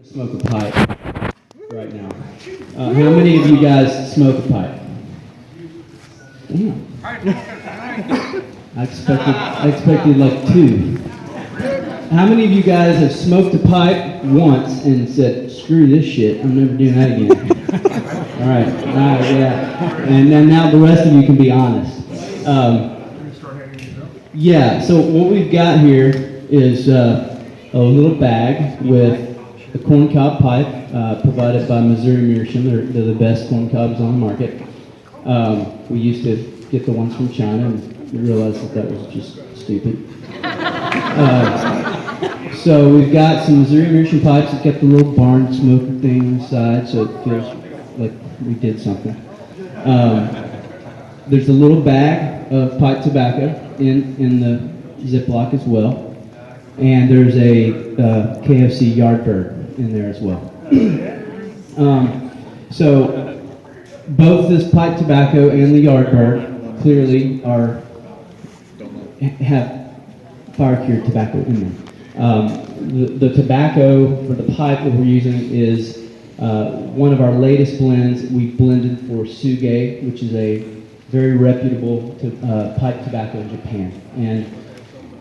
Smoke a pipe right now. How many of you guys smoke a pipe? Damn. I expected like two. How many of you guys have smoked a pipe once and said, screw this shit, I'm never doing that again? All right, yeah. And then now the rest of you can be honest. Yeah, so what we've got here is a little bag with a corncob pipe provided by Missouri Meerschaum. They're the best corncobs on the market. We used to get the ones from China and we realized that was just stupid. So we've got some Missouri Meerschaum pipes. We've got the little barn smoker thing on the side, so it feels like we did something. There's a little bag of pipe tobacco in the Ziploc as well. And there's a KFC Yardbird in there as well. So both this pipe tobacco and the Yardbird clearly have fire-cured tobacco in them. The tobacco for the pipe that we're using is one of our latest blends. We blended for Suge, which is a very reputable pipe tobacco in Japan. And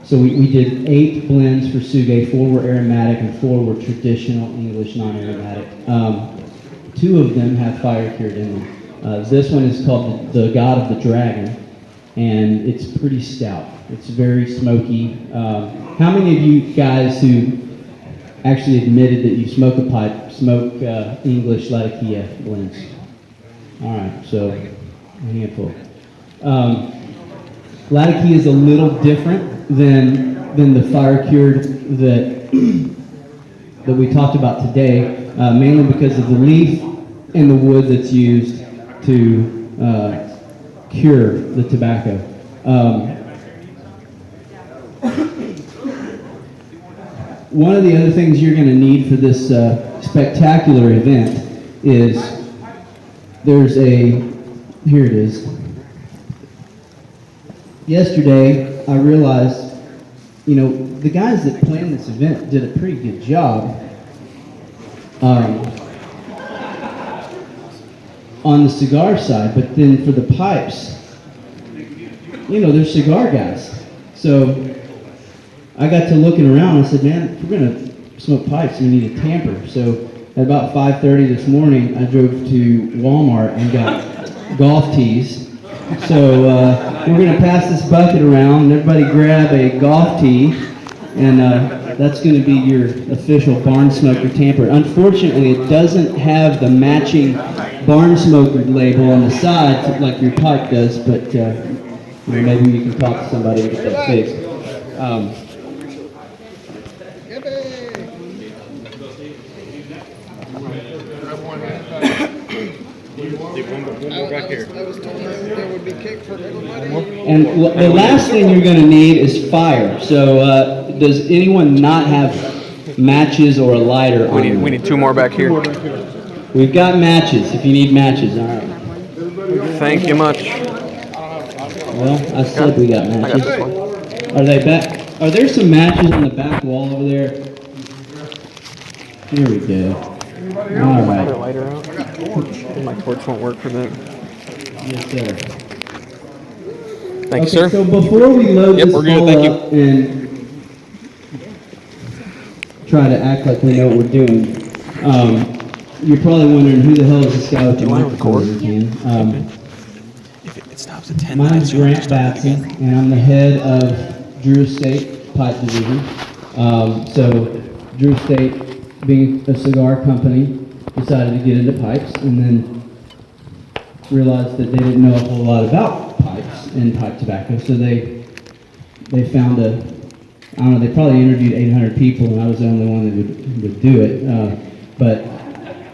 so we did 8 blends for Suge. 4 were aromatic and 4 were traditional English non-aromatic. 2 of them have fire cured in them. This one is called the God of the Dragon, and it's pretty stout. It's very smoky. How many of you guys who actually admitted that you smoke a pipe smoke English Latakia blends? All right, so a handful. Latakia is a little different than the fire cured that we talked about today, mainly because of the leaf and the wood that's used to cure the tobacco. One of the other things you're going to need for this spectacular event is here it is. Yesterday, I realized, the guys that planned this event did a pretty good job on the cigar side, but then for the pipes, they're cigar guys. So I got to looking around and I said, man, if we're going to smoke pipes, we need a tamper. So at about 5:30 this morning, I drove to Walmart and got golf tees. So we're going to pass this bucket around, and everybody grab a golf tee, and that's going to be your official Barn Smoker tamper. Unfortunately, it doesn't have the matching Barn Smoker label on the side like your pipe does, but maybe you can talk to somebody and get that fixed. Back here. I was told there would be cake for everybody. And the last thing you're going to need is fire. So does anyone not have matches or a lighter on them? We need 2 more back here. We've got matches if you need matches. All right. Thank you much. Well, I said we got matches. I got this one. Are they back? Are there some matches on the back wall over there? Here we go. All right. Put a lighter out. My torch won't work for that. Yes, sir. Thank you, sir. So before we load this we're good, all thank up and try to act like we know what we're doing, you're probably wondering who the hell is this guy with the microphone in his hand. If it stops at 10 My name's minutes, Grant Batson, and I'm the head of Drew Estate Pipe Division. So Drew Estate, being a cigar company, decided to get into pipes, and then realized that they didn't know a whole lot about pipes and pipe tobacco, so they found they probably interviewed 800 people, and I was the only one that would do it. But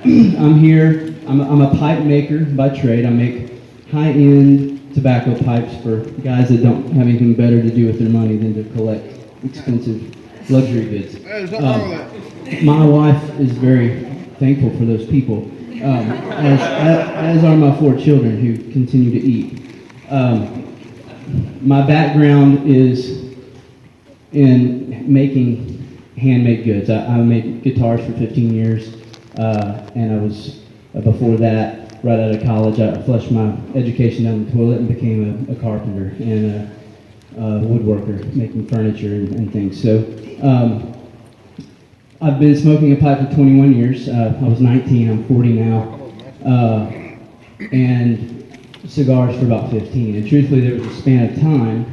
I'm here, I'm a pipe maker by trade. I make high-end tobacco pipes for guys that don't have anything better to do with their money than to collect expensive luxury goods. My wife is very thankful for those people, as are my 4 children who continue to eat. My background is in making handmade goods. I made guitars for 15 years, and I was, before that, right out of college, I flushed my education down the toilet and became a carpenter and a woodworker, making furniture and things. So I've been smoking a pipe for 21 years. I was 19, I'm 40 now, and cigars for about 15. And truthfully, there was a span of time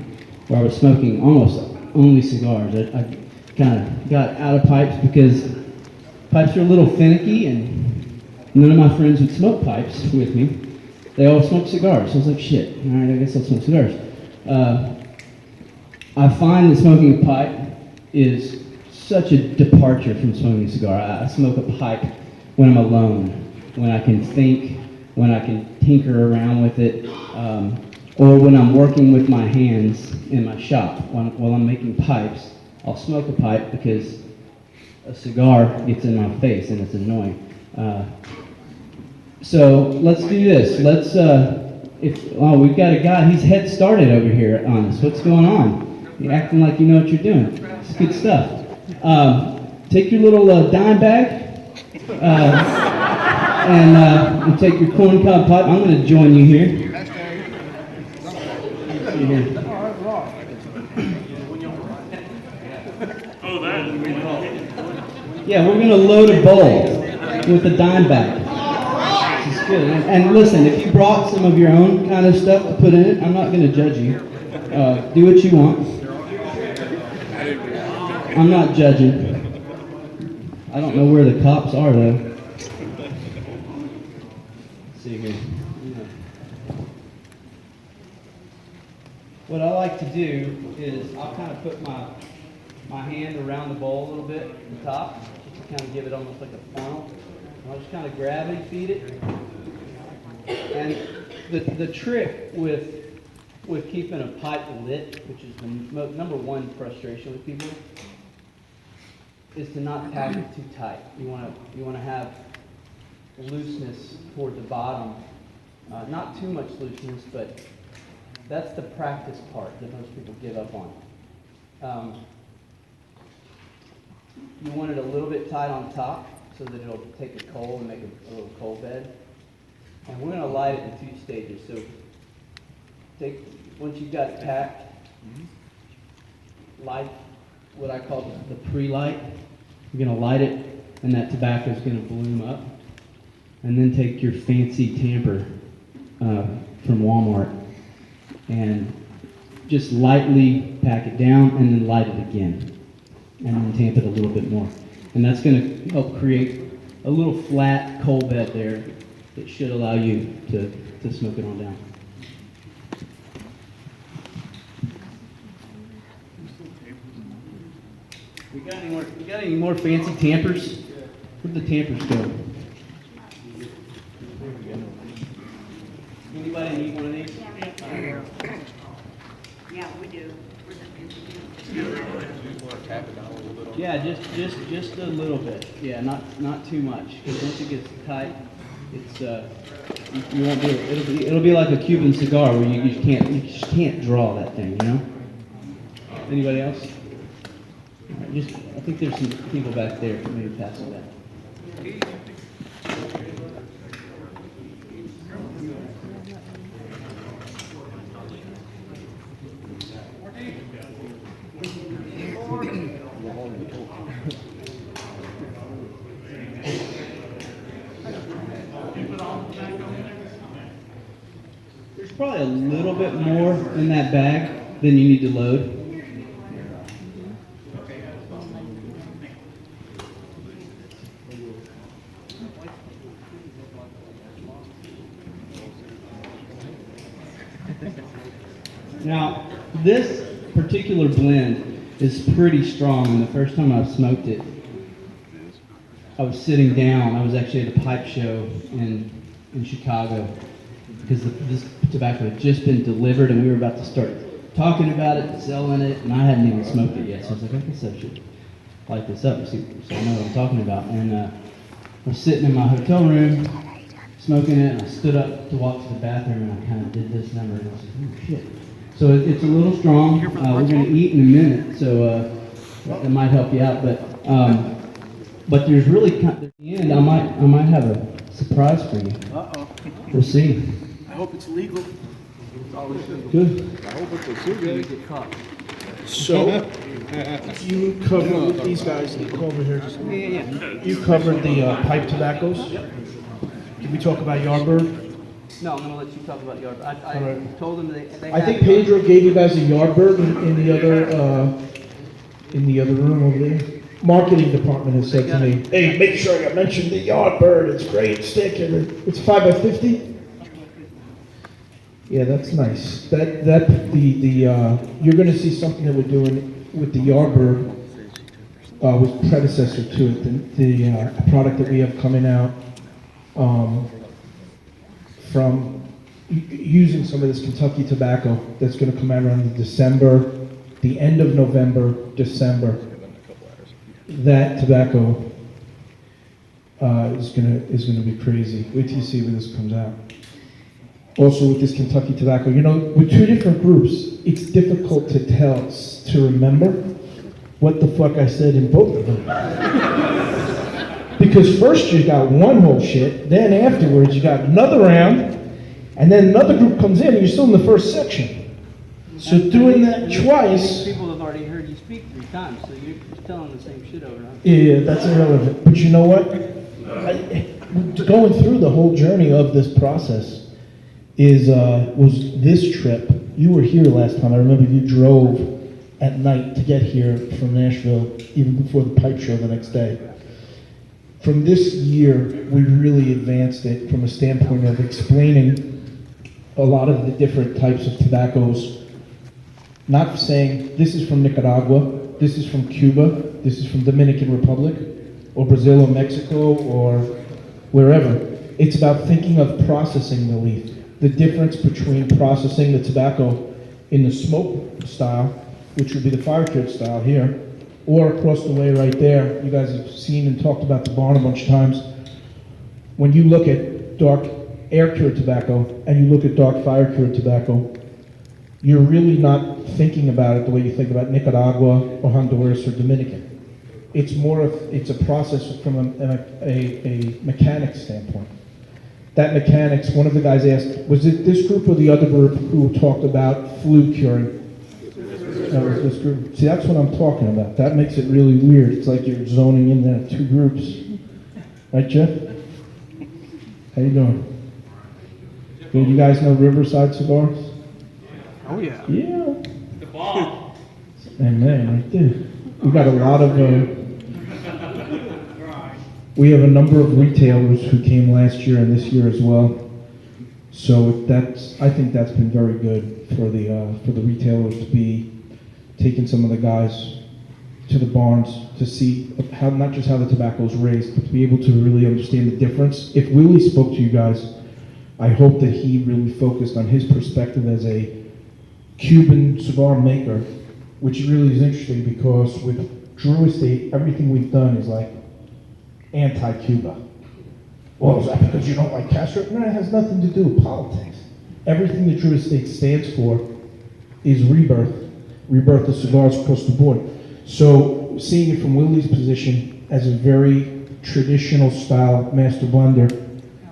where I was smoking almost only cigars. I kind of got out of pipes because pipes are a little finicky, and none of my friends would smoke pipes with me. They all smoked cigars. So I was like, shit, all right, I guess I'll smoke cigars. I find that smoking a pipe is such a departure from smoking a cigar. I smoke a pipe when I'm alone, when I can think, when I can tinker around with it, or when I'm working with my hands in my shop. While I'm making pipes, I'll smoke a pipe because a cigar gets in my face and it's annoying. So let's do this. We've got a guy, he's head started over here on us. What's going on? You're acting like you know what you're doing. It's good stuff. Take your little dime bag and take your corn cob pipe. I'm going to join you here. Yeah, we're going to load a bowl with a dime bag. This is good. And listen, if you brought some of your own kind of stuff to put in it, I'm not going to judge you. Do what you want. I'm not judging. I don't know where the cops are, though. Let's see here. What I like to do is I'll kind of put my hand around the bowl a little bit at the top, just to kind of give it almost like a funnel. And I'll just kind of gravity feed it. And the trick with keeping a pipe lit, which is the number one frustration with people, is to not pack it too tight. You want to have looseness toward the bottom, not too much looseness, but that's the practice part that most people give up on. You want it a little bit tight on top so that it'll take a coal and make a little coal bed. And we're going to light it in 2 stages. So once you've got it packed, light what I call the pre-light. You're going to light it, and that tobacco is going to bloom up. And then take your fancy tamper from Walmart and just lightly pack it down and then light it again. And then tamp it a little bit more. And that's going to help create a little flat coal bed there that should allow you to smoke it on down. We got any more fancy tampers? Where'd the tampers go? There we go. Anybody need one of these? Yeah, we do. Yeah, just a little bit. Yeah, not too much. Because once it gets tight, it's you won't be able, it'll be like a Cuban cigar where you just can't draw that thing, you know? Anybody else? All right, I think there's some people back there. Maybe pass it back. There's probably a little bit more in that bag than you need to load. Now, this particular blend is pretty strong, and the first time I smoked it, I was sitting down. I was actually at a pipe show in Chicago because this tobacco had just been delivered, and we were about to start talking about it, selling it, and I hadn't even smoked it yet. So I was like, I guess I should light this up and see so I know what I'm talking about. And I was sitting in my hotel room, smoking it, and I stood up to walk to the bathroom, and I kind of did this number, and I was like, oh shit. So it's a little strong. We're going to eat in a minute, so that might help you out. But there's really at the end, I might have a surprise for you. Uh-oh. We'll see. I hope it's legal. Good. I hope it's legal. Get caught. So, you covered with these guys, come over here. You covered the pipe tobaccos. Did we talk about Yardbird? No, I'm gonna let you talk about yard. I Alright. told them they I think Pedro gave you guys a Yardbird in the other room over there. Marketing department has said to me, "Hey, make sure you mention the Yardbird. It's great stick. It's 5 by 50." Yeah, that's nice. You're gonna see something that we're doing with the Yardbird. Was predecessor to it. The product that we have coming out. From using some of this Kentucky tobacco that's going to come out around December, the end of November, December. That tobacco is going to be crazy. Wait till you see when this comes out. Also with this Kentucky tobacco, with two different groups, it's difficult to remember what the fuck I said in both of them. Because first you got one whole shit, then afterwards you got another round, and then another group comes in and you're still in the first section. So doing that twice... People have already heard you speak 3 times, so you're just telling the same shit over and over. Yeah, that's irrelevant. But you know what? Going through the whole journey of this process was this trip. You were here last time. I remember you drove at night to get here from Nashville, even before the pipe show the next day. From this year, we really advanced it from a standpoint of explaining a lot of the different types of tobaccos. Not saying this is from Nicaragua, this is from Cuba, this is from Dominican Republic, or Brazil or Mexico, or wherever. It's about thinking of processing the leaf. The difference between processing the tobacco in the smoke style, which would be the fire-cured style here, or across the way right there. You guys have seen and talked about the barn a bunch of times. When you look at dark air-cured tobacco and you look at dark fire-cured tobacco, you're really not thinking about it the way you think about Nicaragua or Honduras or Dominican. It's a process from a mechanics standpoint. That mechanics, one of the guys asked, was it this group or the other group who talked about flue curing? That was this group. See, that's what I'm talking about. That makes it really weird. It's like you're zoning in there, 2 groups. Right, Jeff? How you doing? Good. You guys know Riverside Cigars? Oh yeah. Yeah. The bomb. Amen, right there. We got a lot of, we have a number of retailers who came last year and this year as well. So I think that's been very good for the retailers to be taking some of the guys to the barns to see how, not just how the tobacco is raised, but to be able to really understand the difference. If Willie spoke to you guys, I hope that he really focused on his perspective as a Cuban cigar maker, which really is interesting because with Drew Estate, everything we've done is like anti-Cuba. Well, is that because you don't like Castro? No, it has nothing to do with politics. Everything that Drew Estate stands for is rebirth of cigars across the board. So seeing it from Willie's position as a very traditional style master blender,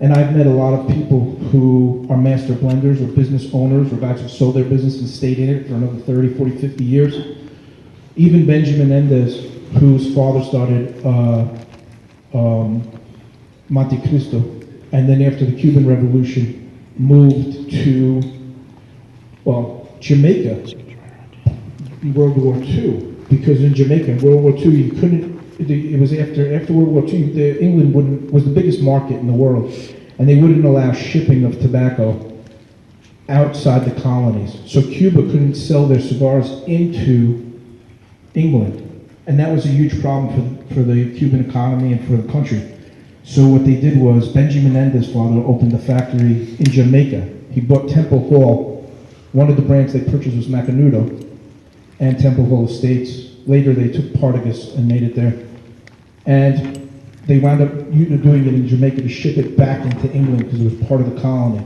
and I've met a lot of people who are master blenders or business owners or guys who sold their business and stayed in it for another 30, 40, 50 years. Even Benjamin Mendez, whose father started Monte Cristo, and then after the Cuban Revolution moved to, Jamaica in World War II, because in Jamaica in World War II you couldn't, it was after World War II, England was the biggest market in the world, and they wouldn't allow shipping of tobacco outside the colonies. So Cuba couldn't sell their cigars into England, and that was a huge problem for the Cuban economy and for the country. So what they did was, Benjamin Mendez's father opened a factory in Jamaica. He bought Temple Hall. One of the brands they purchased was Macanudo and Temple Hall Estates. Later they took Partagas and made it there. And they wound up doing it in Jamaica to ship it back into England because it was part of the colony.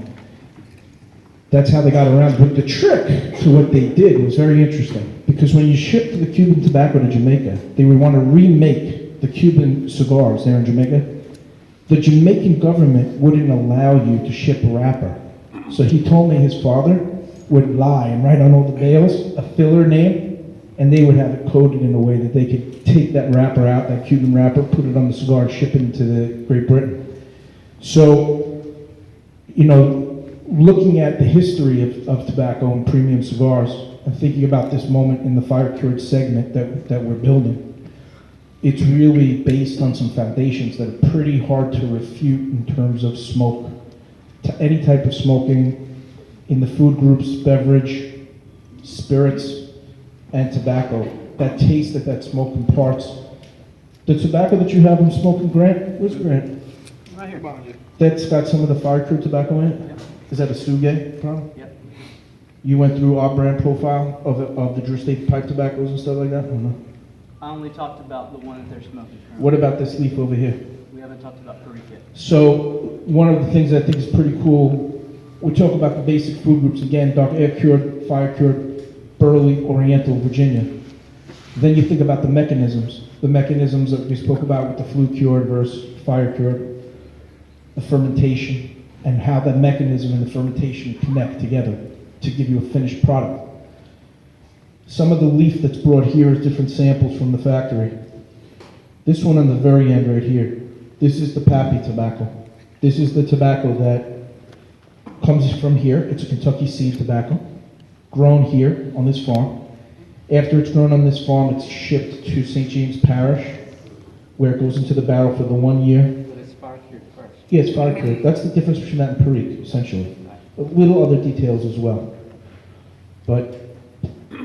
That's how they got around. But the trick to what they did was very interesting, Because when you ship the Cuban tobacco to Jamaica, they would want to remake the Cuban cigars there in Jamaica. The Jamaican government wouldn't allow you to ship wrapper. So he told me his father would lie and write on all the bales a filler name, and they would have it coded in a way that they could take that wrapper out, that Cuban wrapper, put it on the cigar, and ship it into Great Britain. So, you know, looking at the history of tobacco and premium cigars, and thinking about this moment in the fire-cured segment that we're building, it's really based on some foundations that are pretty hard to refute in terms of smoke. Any type of smoking in the food groups, beverage, spirits, and tobacco. That taste that smoke imparts. The tobacco that you have in smoking, Grant, where's Grant? Right here. Behind you. That's got some of the fire-cured tobacco in it? Yep. Is that a Suge problem? Yep. You went through our brand profile of the Drew Estate pipe tobaccos and stuff like that? Or no? I only talked about the one that they're smoking currently. What about this leaf over here? We haven't talked about Perique yet. So one of the things I think is pretty cool, we talk about the basic food groups again, dark air cured, fire cured, burley, oriental, Virginia. Then you think about the mechanisms that we spoke about with the flue cured versus fire cured, the fermentation, and how that mechanism and the fermentation connect together to give you a finished product. Some of the leaf that's brought here is different samples from the factory. This one on the very end right here, this is the Pappy tobacco. This is the tobacco that comes from here. It's a Kentucky seed tobacco, grown here on this farm. After it's grown on this farm, it's shipped to St. James Parish, where it goes into the barrel for the 1 year. But it's fire cured first. Yeah, it's fire cured. That's the difference between that and Perique, essentially. Little other details as well. But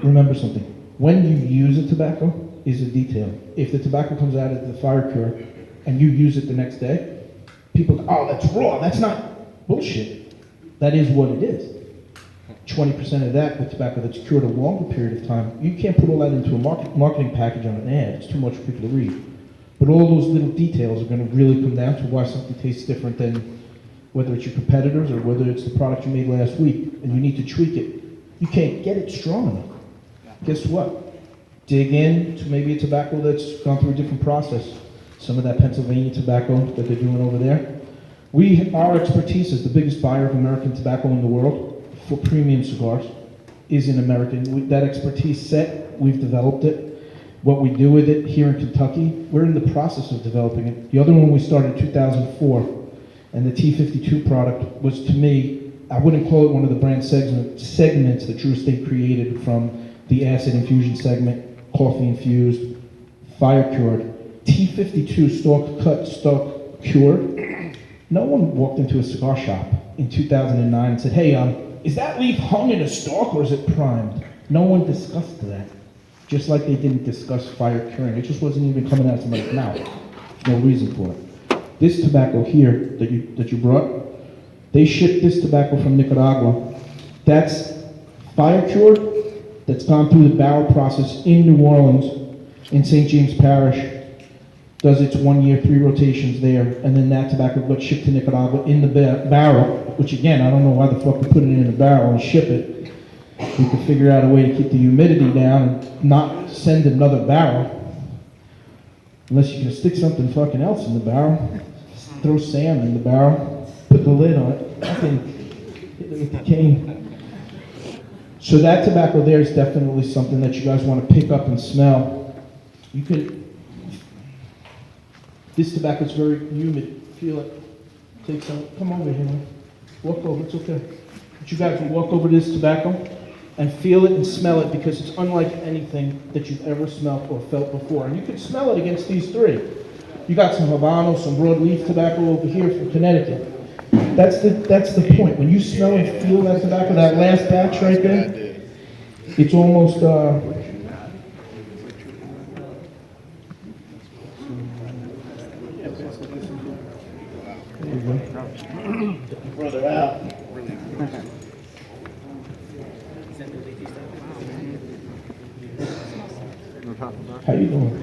remember something. When you use a tobacco is a detail. If the tobacco comes out of the fire cure and you use it the next day, people go, oh, that's raw. That's not bullshit. That is what it is. 20% of that with tobacco that's cured a longer period of time, you can't put all that into a marketing package on an ad. It's too much for people to read. But all those little details are going to really come down to why something tastes different than whether it's your competitors or whether it's the product you made last week, and you need to tweak it. You can't get it strong enough. Guess what? Dig in to maybe a tobacco that's gone through a different process. Some of that Pennsylvania tobacco that they're doing over there. Our expertise as the biggest buyer of American tobacco in the world for premium cigars is in American. That expertise set, we've developed it. What we do with it here in Kentucky, we're in the process of developing it. The other one we started in 2004, and the T52 product was, to me, I wouldn't call it one of the brand segments that Drew Estate created, from the acid infusion segment, coffee infused, fire cured. T52 stalk cut, stalk cured. No one walked into a cigar shop in 2009 and said, hey, is that leaf hung in a stalk or is it primed? No one discussed that. Just like they didn't discuss fire curing. It just wasn't even coming out of somebody's mouth. There's no reason for it. This tobacco here that you brought, they shipped this tobacco from Nicaragua. That's fire cured, that's gone through the barrel process in New Orleans, in St. James Parish, does its 1 year, 3 rotations there, and then that tobacco got shipped to Nicaragua in the barrel, which again, I don't know why the fuck we put it in a barrel and ship it. We could figure out a way to keep the humidity down and not send another barrel. Unless you can stick something fucking else in the barrel. Throw sand in the barrel, put the lid on it, fucking hit it with the cane. So that tobacco there is definitely something that you guys want to pick up and smell. You can, this tobacco is very humid, feel it. Take some, come over here, man. Walk over, it's okay. But you guys will walk over this tobacco and feel it and smell it, because it's unlike anything that you've ever smelled or felt before. And you can smell it against these three. You got some Habano, some broadleaf tobacco over here from Connecticut. That's the point. When you smell and feel that tobacco, that last batch right there, it's almost brother out. How you doing?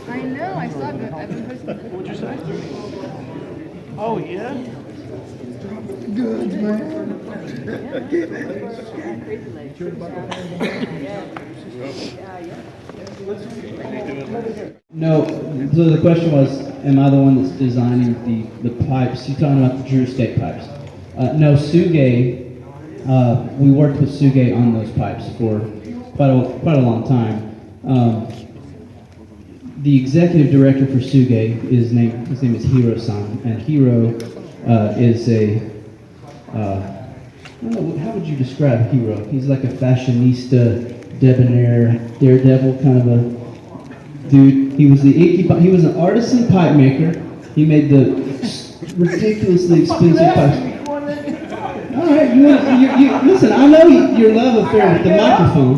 I know, I saw it. I've been posting it. What'd you say? Oh, yeah? No, so the question was, am I the one that's designing the pipes? You're talking about the Drew Estate pipes. No, Sugay, we worked with Sugay on those pipes for quite a long time. The executive director for Sugay, his name is Hiro-san, and Hiro is I don't know, how would you describe Hiro? He's like a fashionista, debonair, daredevil kind of a dude. He was an artisan pipe maker. He made the ridiculously expensive pipes. All right, you listen. I know your love affair with the microphone.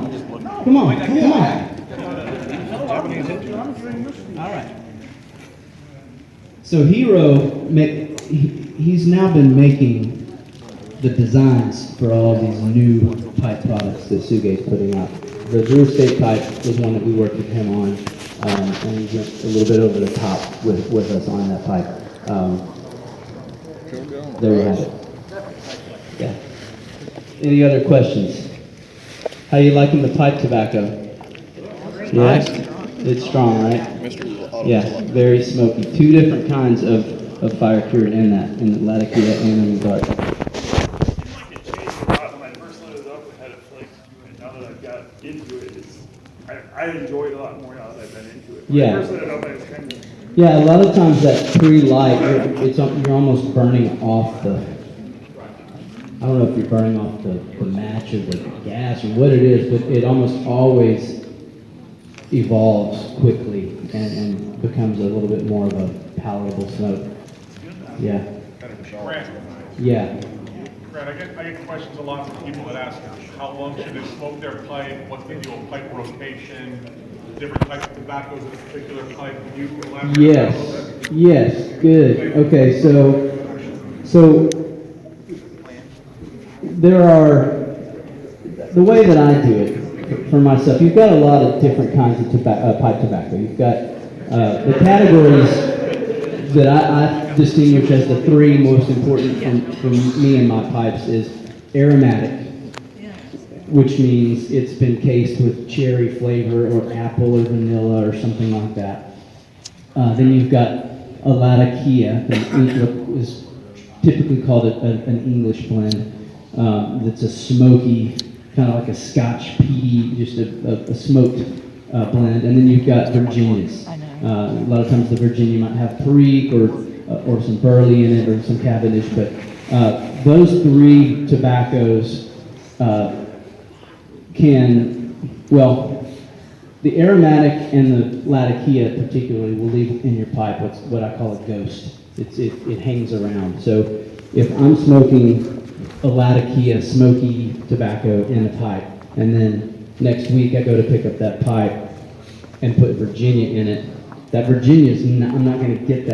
Come on. All right. So he's now been making the designs for all these new pipe products that Sugay's putting out. The Drew Estate pipe was one that we worked with him on, and he went a little bit over the top with us on that pipe. There you have it. Yeah. Any other questions? How you liking the pipe tobacco? Yeah? It's strong, right? Yeah, very smoky. Two different kinds of fire cured in the Latakia and in the dark. When I first lit it up, it had a flick, and now that I've got into it, I enjoy it a lot more now that I've been into it. When I first lit it up, I was kind of... Yeah, a lot of times that pre-light, you're almost burning off the, I don't know if you're burning off the match or the gas or what it is, but it almost always evolves quickly and becomes a little bit more of a palatable smoke. Yeah. Grant, Yeah. I get questions a lot from people that ask, how long should they smoke their pipe? What's the ideal pipe rotation? Different types of tobaccos in a particular pipe. Can you elaborate on that a little bit? Yes, good. Okay, so there are, the way that I do it for myself, you've got a lot of different kinds of pipe tobacco. You've got the categories that I distinguish as the three most important from me and my pipes is aromatic, which means it's been cased with cherry flavor or apple or vanilla or something like that. Then you've got a Latakia, what is typically called an English blend. That's a smoky, kind of like a Scotch peaty, just a smoked blend. And then you've got Virginias. A lot of times the Virginia might have Perique or some burley in it or some Cavendish, but those three tobaccos the aromatic and the Latakia particularly will leave in your pipe what I call a ghost. It hangs around. So if I'm smoking a Latakia smoky tobacco in a pipe, and then next week I go to pick up that pipe and put Virginia in it, that Virginia I'm not going to get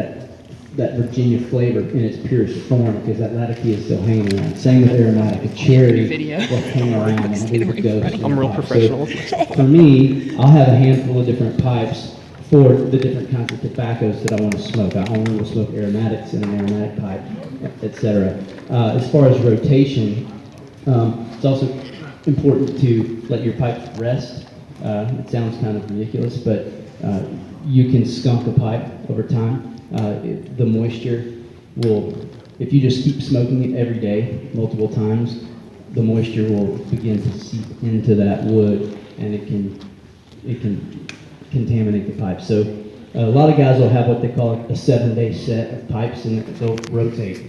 that Virginia flavor in its purest form because that Latakia is still hanging around. Same with aromatic. A cherry will hang around and leave a ghost. I'm real professional. So for me, I'll have a handful of different pipes for the different kinds of tobaccos that I want to smoke. I only will smoke aromatics in an aromatic pipe, etc. As far as rotation, it's also important to let your pipes rest. It sounds kind of ridiculous, but you can skunk a pipe over time. The moisture will, if you just keep smoking it every day, multiple times, the moisture will begin to seep into that wood, and it can contaminate the pipe. So a lot of guys will have what they call a 7-day set of pipes, and they'll rotate.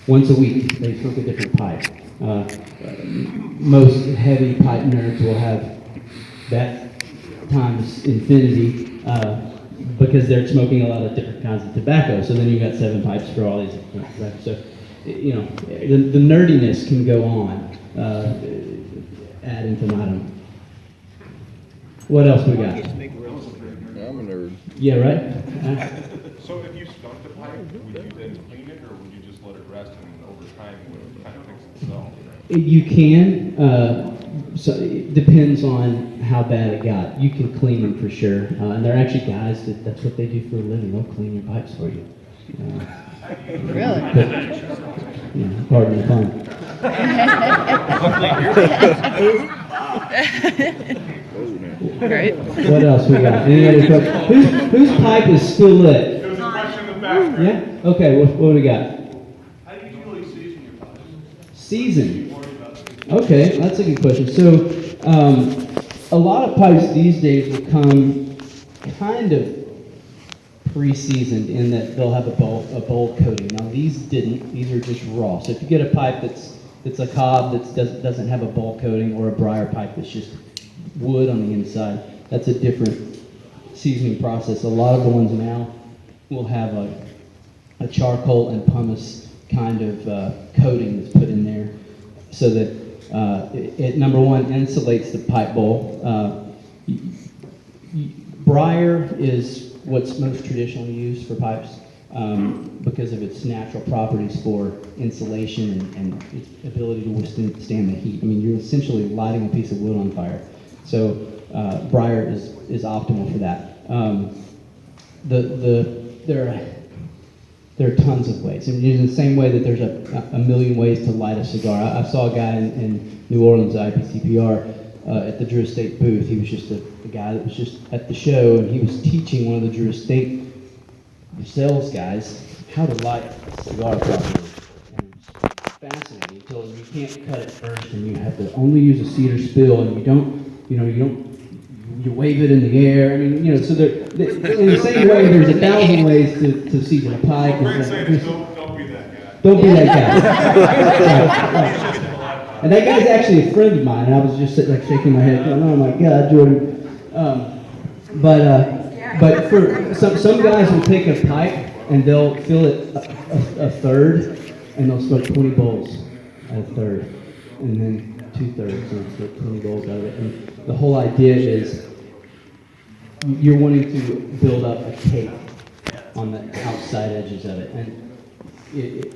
Once a week they smoke a different pipe. Most heavy pipe nerds will have that times infinity. Because they're smoking a lot of different kinds of tobacco. So then you've got 7 pipes for all these different tobaccos. So, the nerdiness can go on ad infinitum. What else we got? I'm a nerd. Yeah, right? So if you skunk the pipe, would you then clean it, or would you just let it rest and over time it would kind of fix itself? You can. So it depends on how bad it got. You can clean them for sure. And there are actually guys that's what they do for a living. They'll clean your pipes for you. Really? Yeah, pardon the pun. Great. What else we got? Any other questions? Whose pipe is still lit? There was a question in the back. Yeah? Okay, what do we got? How do you usually season your pipes? Season. Okay, that's a good question. So, a lot of pipes these days will come kind of pre-seasoned in that they'll have a bold coating. Now these didn't; these are just raw. So if you get a pipe that's a cob that doesn't have a bold coating, or a briar pipe that's just wood on the inside, that's a different seasoning process. A lot of the ones now will have a charcoal and pumice kind of coating that's put in there, so that it number one insulates the pipe bowl. Briar is what's most traditionally used for pipes because of its natural properties for insulation and its ability to withstand the heat. I mean, you're essentially lighting a piece of wood on fire. So briar is optimal for that. There are tons of ways. I mean, in the same way that there's a million ways to light a cigar. I saw a guy in New Orleans, IPCPR, at the Drew Estate booth. He was just a guy that was just at the show, and he was teaching one of the Drew Estate sales guys how to light a cigar properly. And it's fascinating. He told him you can't cut it first, and you have to only use a cedar spill, and you wave it in the air. I mean, so in the same way, there's 1,000 ways to season a pipe. Great saying is don't be that guy. Don't be that guy. Right. And that guy's actually a friend of mine, and I was just sitting there shaking my head, going, "Oh my God, Jordan!" But for some guys will take a pipe and they'll fill it a third, and they'll smoke 20 bowls at a third, and then 2/3, and they'll smoke 20 bowls out of it. And the whole idea is you're wanting to build up a cake on the outside edges of it, and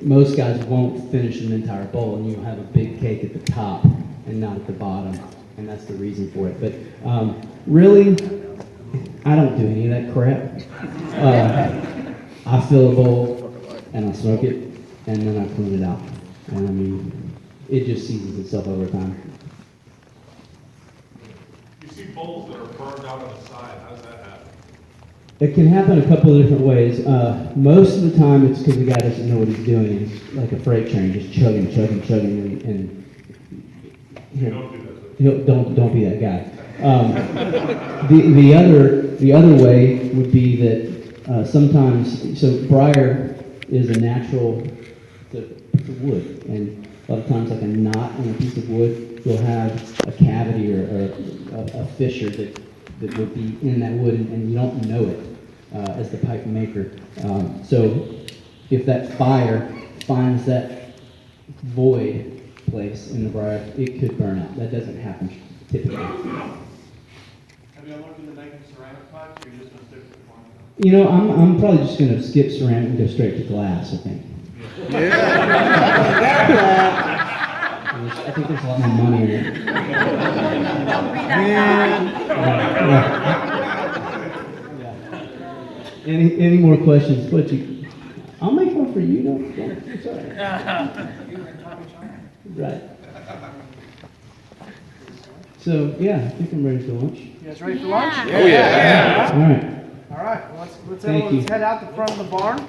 most guys won't finish an entire bowl, and you'll have a big cake at the top and not at the bottom, and that's the reason for it. But really, I don't do any of that crap. I fill a bowl and I smoke it, and then I clean it out. And I mean, it just seasons itself over time. You see bowls that are burned out on the side. How does that happen? It can happen a couple of different ways. Most of the time, it's because the guy doesn't know what he's doing. It's like a freight train, just chugging, and don't be that guy. The other way would be that sometimes, so briar is a natural piece of wood, and a lot of times, like a knot on a piece of wood, you'll have a cavity or a fissure that would be in that wood, and you don't know it as the pipe maker. So if that fire finds that void place in the briar, it could burn out. That doesn't happen typically. Have you ever looked into making ceramic pipes, or are you just going to stick with the corn? I'm probably just going to skip ceramic and go straight to glass, I think. I think there's a lot more money in it. Any more questions? I'll make one for you. Don't. It's all right. Right. So yeah, I think I'm ready for lunch. You guys ready for lunch? Oh yeah. All right. All right, well, let's Thank you. head out the front of the barn.